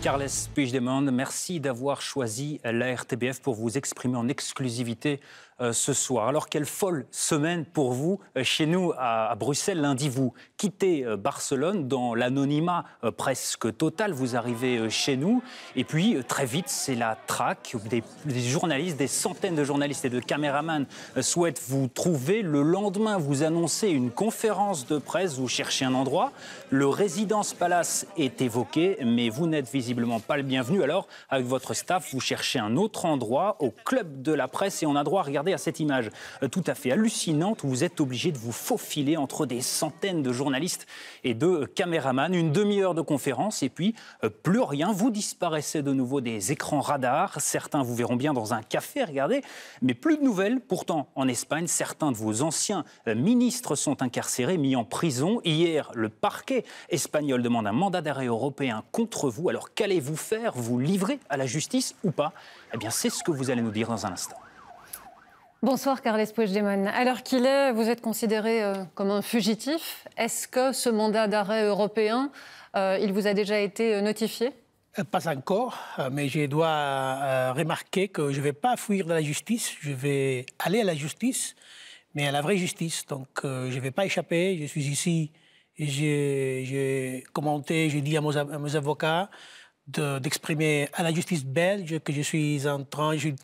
Carles Puigdemont, merci d'avoir choisi la RTBF pour vous exprimer en exclusivité ce soir. Alors, quelle folle semaine pour vous. Chez nous, à Bruxelles, lundi, vous quittez Barcelone dans l'anonymat presque total. Vous arrivez chez nous et puis, très vite, c'est la traque. Des journalistes, des centaines de journalistes et de caméramans souhaitent vous trouver. Le lendemain, vous annoncez une conférence de presse, vous cherchez un endroit. Le Résidence Palace est évoqué, mais vous n'êtes visiblement pas le bienvenu. Alors, avec votre staff, vous cherchez un autre endroit, au Club de la Presse, et on a droit à regarder à cette image tout à fait hallucinante où vous êtes obligé de vous faufiler entre des centaines de journalistes et de caméramans. Une demi-heure de conférence et puis plus rien. Vous disparaissez de nouveau des écrans radars. Certains vous verront bien dans un café, regardez, mais plus de nouvelles. Pourtant, en Espagne, certains de vos anciens ministres sont incarcérés, mis en prison. Hier, le parquet espagnol demande un mandat d'arrêt européen contre vous. Alors, qu'allez-vous faire? Vous livrer à la justice ou pas? Eh bien, c'est ce que vous allez nous dire dans un instant. Bonsoir Carles Puigdemont. À l'heure qu'il est, vous êtes considéré comme un fugitif. Est-ce que ce mandat d'arrêt européen, il vous a déjà été notifié? Pas encore, mais je dois remarquer que je ne vais pas fuir de la justice. Je vais aller à la justice, mais à la vraie justice. Donc je ne vais pas échapper. Je suis ici et j'ai commenté, j'ai dit à mes avocats d'exprimer à la justice belge que je suis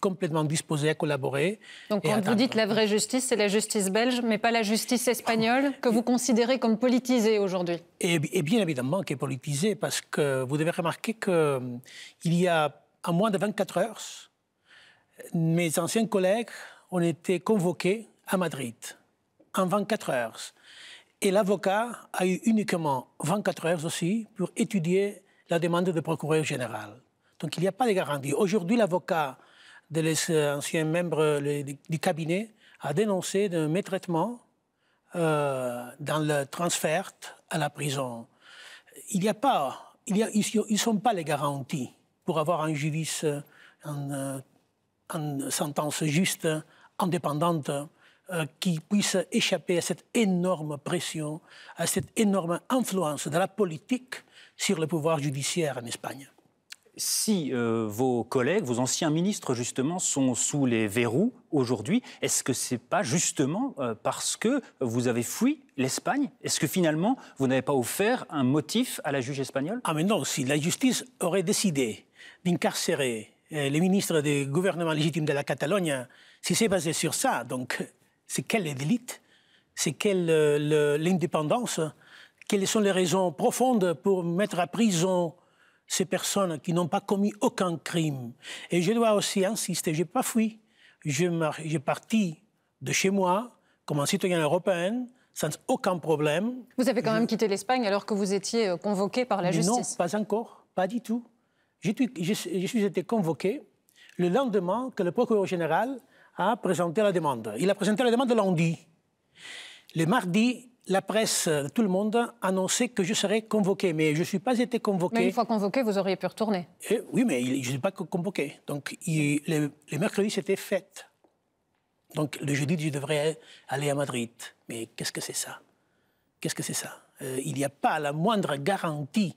complètement disposé à collaborer. Donc quand vous dites la vraie justice, c'est la justice belge, mais pas la justice espagnole, que vous considérez comme politisée aujourd'hui? Et bien évidemment qu'elle est politisée, parce que vous devez remarquer qu'il y a en moins de 24 heures, mes anciens collègues ont été convoqués à Madrid, en 24 heures. Et l'avocat a eu uniquement 24 heures aussi pour étudier la demande du procureur général. Donc il n'y a pas de garantie. Aujourd'hui, l'avocat de l'ancien membre du cabinet a dénoncé de mes traitements dans le transfert à la prison. Ils ne sont pas les garanties pour avoir un judice, une sentence juste, indépendante, qui puisse échapper à cette énorme pression, à cette énorme influence de la politique sur le pouvoir judiciaire en Espagne. Si vos collègues, vos anciens ministres, justement, sont sous les verrous aujourd'hui, est-ce que ce n'est pas justement parce que vous avez fui l'Espagne? Est-ce que finalement, vous n'avez pas offert un motif à la juge espagnole? Ah mais non, si la justice aurait décidé d'incarcérer les ministres du gouvernement légitime de la Catalogne, si c'est basé sur ça, donc c'est quelle élite? C'est quelle l'indépendance? Quelles sont les raisons profondes pour mettre à prison ces personnes qui n'ont pas commis aucun crime? Et je dois aussi insister, je n'ai pas fui. J'ai parti de chez moi comme un citoyen européen, sans aucun problème. Vous avez quand même quitté l'Espagne alors que vous étiez convoqué par la justice? Non, pas encore, pas du tout. Je suis été convoqué le lendemain que le procureur général a présenté la demande. Il a présenté la demande le lundi. Le mardi, la presse, tout le monde a annoncé que je serais convoqué, mais je ne suis pas été convoqué. Mais une fois convoqué, vous auriez pu retourner. Oui, mais je ne suis pas convoqué. Donc, le mercredi, c'était fait. Donc, le jeudi, je devrais aller à Madrid. Mais qu'est-ce que c'est ça? Qu'est-ce que c'est ça? Il n'y a pas la moindre garantie,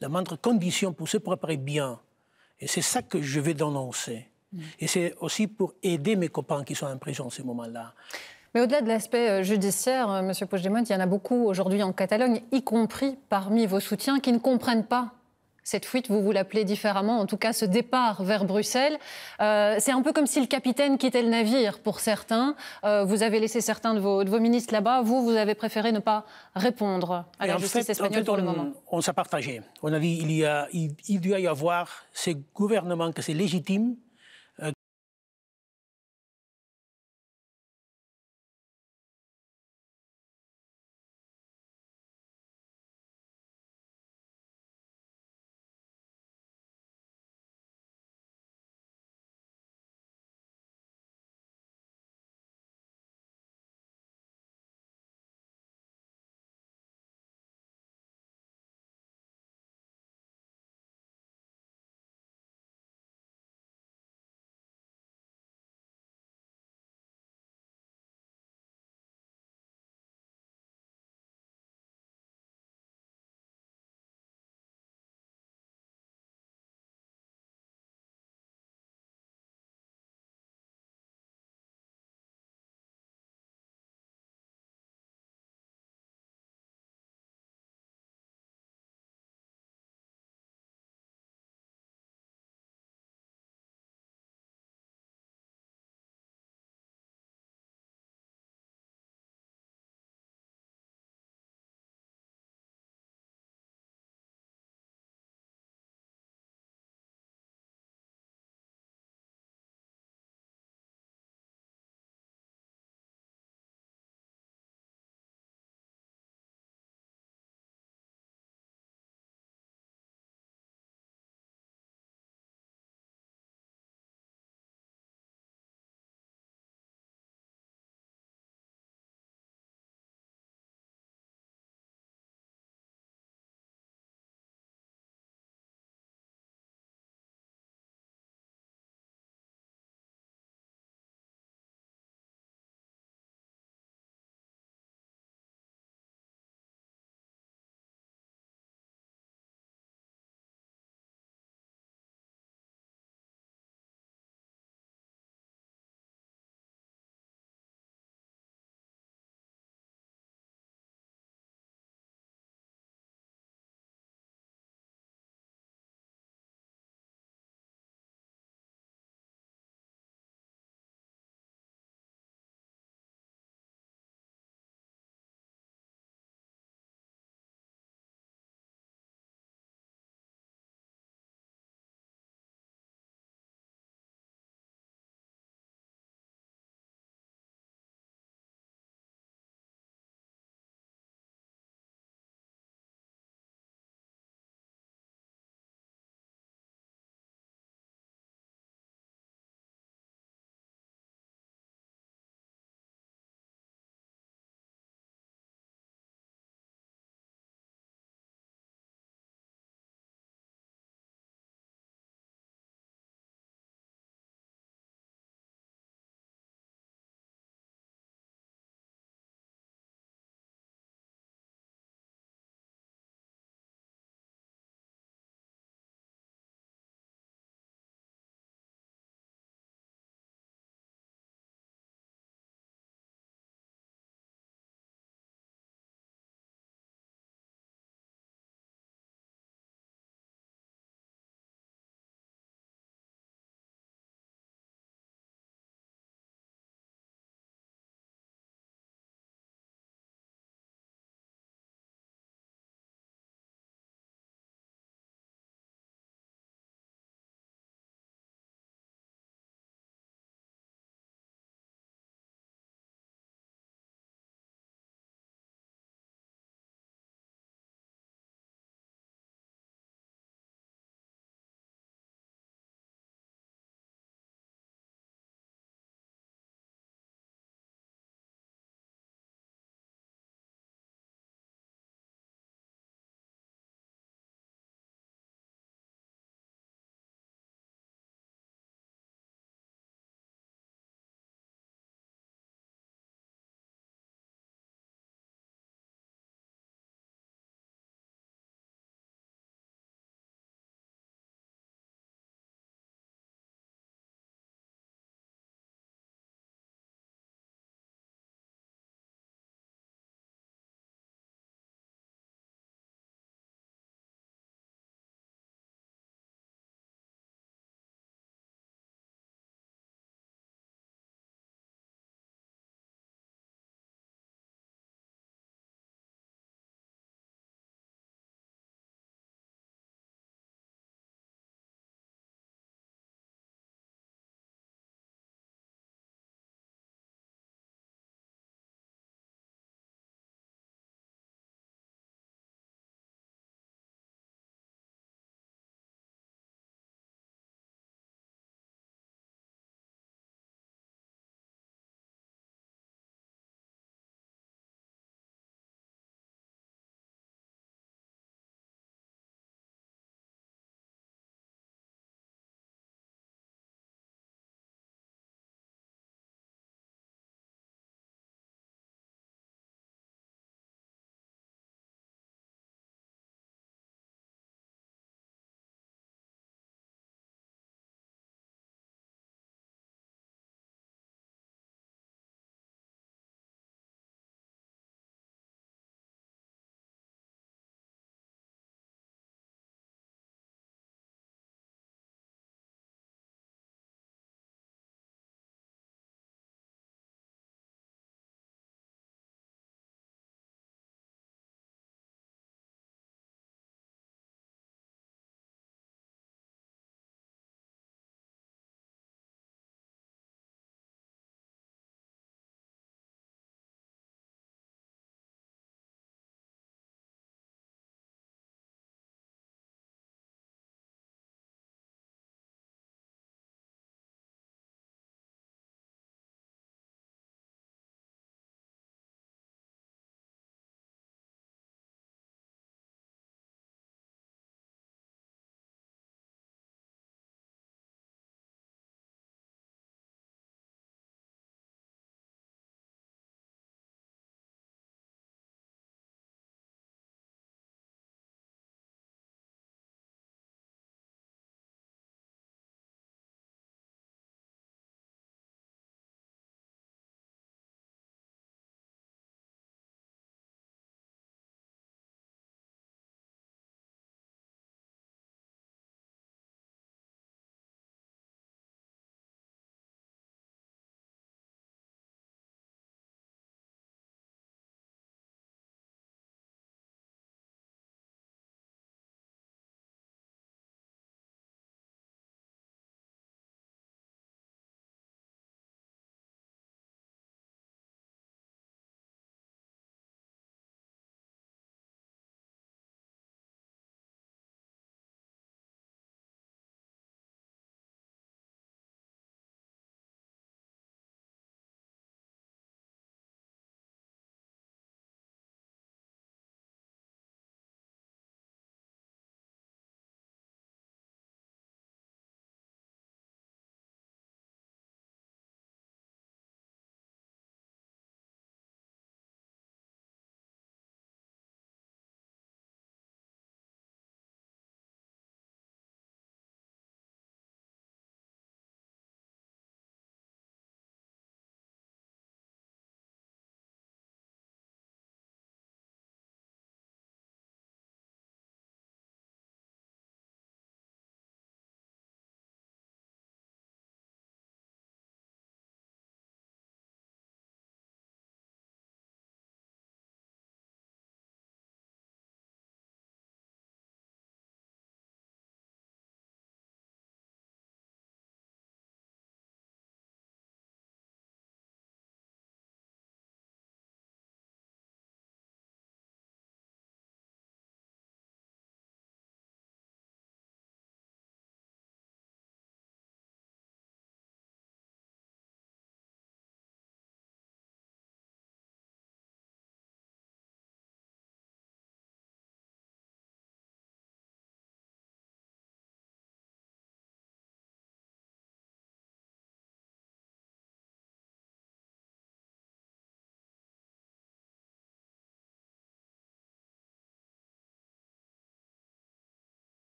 la moindre condition pour se préparer bien. Et c'est ça que je vais dénoncer. Et c'est aussi pour aider mes copains qui sont en prison en ce moment-là. Mais au-delà de l'aspect judiciaire, M. Puigdemont, il y en a beaucoup aujourd'hui en Catalogne, y compris parmi vos soutiens, qui ne comprennent pas cette fuite, vous l'appelez différemment, en tout cas ce départ vers Bruxelles. C'est un peu comme si le capitaine quittait le navire pour certains. Vous avez laissé certains de vos ministres là-bas. Vous avez préféré ne pas répondre à la justice espagnole pour le moment. On s'est partagé. On a dit il doit y avoir ce gouvernement que c'est légitime